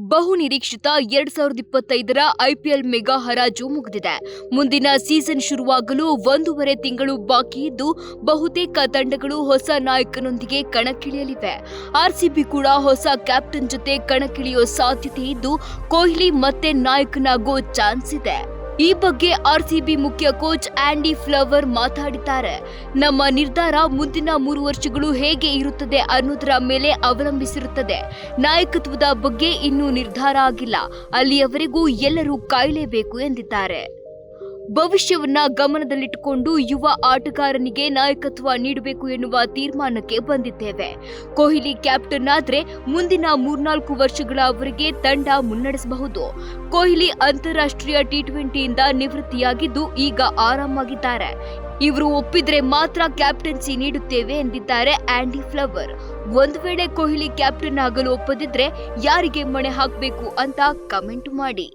ಬಹು ನಿರೀಕ್ಷಿತ 2025ರ IPL mega ಹರಾಜು ಮುಗಿದಿದೆ. ಮುಂದಿನ ಸೀಸನ್ ಶುರುವಾಗಲು 1.5 ತಿಂಗಳು ಬಾಕಿ ಇದ್ದು ಬಹುತೇಕ ತಂಡಗಳು ಹೊಸ ನಾಯಕನೊಂದಿಗೆ ಕಣಕ್ಕಿಳಿಯಲಿವೆ. ಆರ್ಸಿಬಿ ಕೂಡ ಹೊಸ ಕ್ಯಾಪ್ಟನ್ ಜೊತೆ ಕಣಕ್ಕಿಳಿಯೋ ಸಾಧ್ಯತೆ ಇದ್ದು ಕೊಹ್ಲಿ ಮತ್ತೆ ನಾಯಕನಾಗೋ ಚಾನ್ಸ್ ಇದೆ. ಈ ಬಗ್ಗೆ ಆರ್ಸಿಬಿ ಮುಖ್ಯ ಕೋಚ್ ಆಂಡಿ ಫ್ಲವರ್ ಮಾತಾಡಿದ್ದಾರೆ. ನಮ್ಮ ನಿರ್ಧಾರ ಮುಂದಿನ 3 ವರ್ಷಗಳು ಹೇಗೆ ಇರುತ್ತದೆ ಅನ್ನೋದರ ಮೇಲೆ ಅವಲಂಬಿಸಿರುತ್ತದೆ. ನಾಯಕತ್ವದ ಬಗ್ಗೆ ಇನ್ನೂ ನಿರ್ಧಾರ ಆಗಿಲ್ಲ. ಅಲ್ಲಿಯವರೆಗೂ ಎಲ್ಲರೂ ಕಾಯಲೇಬೇಕು ಎಂದಿದ್ದಾರೆ. ಭವಿಷ್ಯವನ್ನ ಗಮನದಲ್ಲಿಟ್ಟುಕೊಂಡು ಯುವ ಆಟಗಾರನಿಗೆ ನಾಯಕತ್ವ ನೀಡಬೇಕು ಎನ್ನುವ ತೀರ್ಮಾನಕ್ಕೆ ಬಂದಿದ್ದೇವೆ. ಕೊಹ್ಲಿ ಕ್ಯಾಪ್ಟನ್ ಆದ್ರೆ ಮುಂದಿನ 3-4 ವರ್ಷಗಳವರೆಗೆ ತಂಡ ಮುನ್ನಡೆಸಬಹುದು. ಕೊಹ್ಲಿ ಅಂತಾರಾಷ್ಟ್ರೀಯ ಟಿ20ಯಿಂದ ನಿವೃತ್ತಿಯಾಗಿದ್ದು ಈಗ ಆರಾಮಾಗಿದ್ದಾರೆ. ಇವರು ಒಪ್ಪಿದ್ರೆ ಮಾತ್ರ ಕ್ಯಾಪ್ಟನ್ಸಿ ನೀಡುತ್ತೇವೆ ಎಂದಿದ್ದಾರೆ ಆಂಡಿ ಫ್ಲವರ್. ಒಂದು ವೇಳೆ ಕೊಹ್ಲಿ ಕ್ಯಾಪ್ಟನ್ ಆಗಲು ಒಪ್ಪದಿದ್ರೆ ಯಾರಿಗೆ ಮಣೆ ಹಾಕಬೇಕು ಅಂತ ಕಮೆಂಟ್ ಮಾಡಿ.